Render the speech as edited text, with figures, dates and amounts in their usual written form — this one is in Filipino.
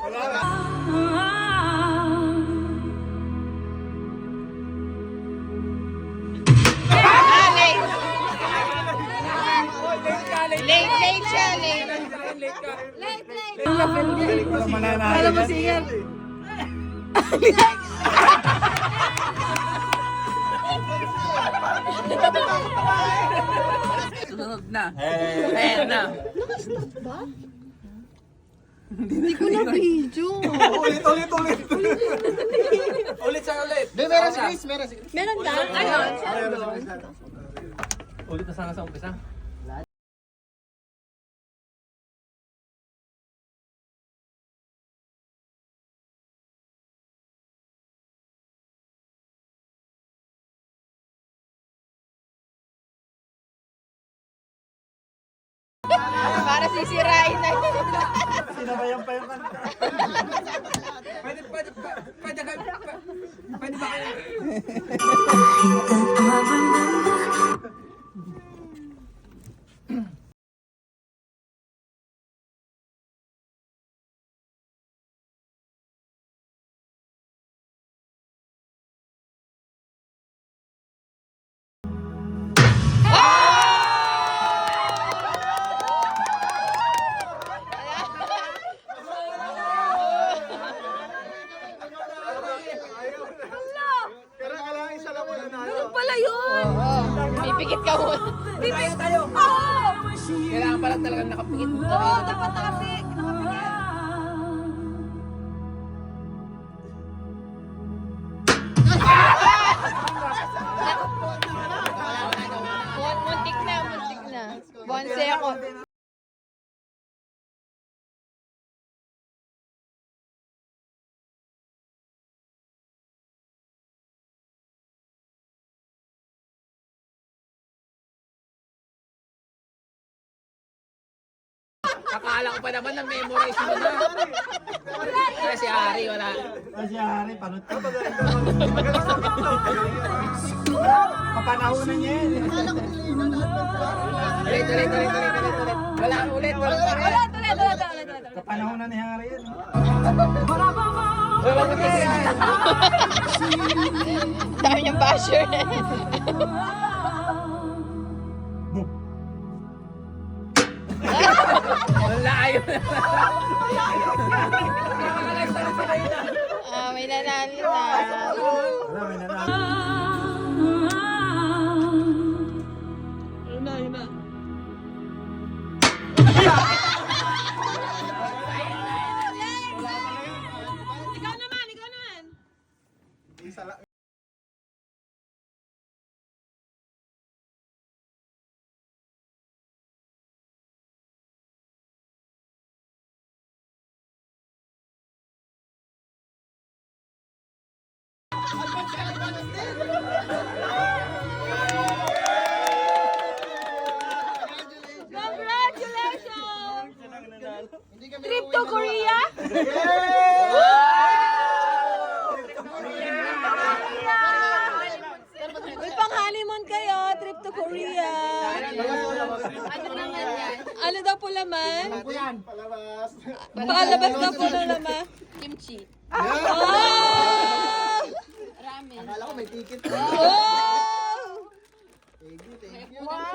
Late siya, late. Alam mo siya. Susunod na. Ayan na. Nakastop ba? Hindi ko na video. Ulit. Ulit sa ulit. Meron si Chris, meron si Chris. Meron ka? Ayun. Ulit na sana sa umpisa. Para sisirain na. Sinabayan pa yung kanta. Pwede ba kayo? Pero kailangan isa lang mo na. Ano pala yun? Pipikit ka mo. Pipikit tayo. Kailangan pala talagang nakapikit mo. Oo, dapat nakapikit. Muntik na. 1 second. Akala ko pa naman na memorize mo na. Kaya si Ari wala. Si Hari, panot ka. Papanahonan niya yan. Ulit. Wala ulit. Papanahonan ni Hari yan. Wala ko tingin. Dami niyang basher. Wala ayaw. May nanalo na. Wala, may nanalo. Ikaw naman. Isa lang. Congratulations! Trip to Korea? May pang-honeymoon kayo, trip to Korea. Ano naman yan? Ano daw po laman? Palabas. Palabas na po na laman. Kimchi. Oh! Ramen. Akala ko may ticket. Oh! Thank you. Wow!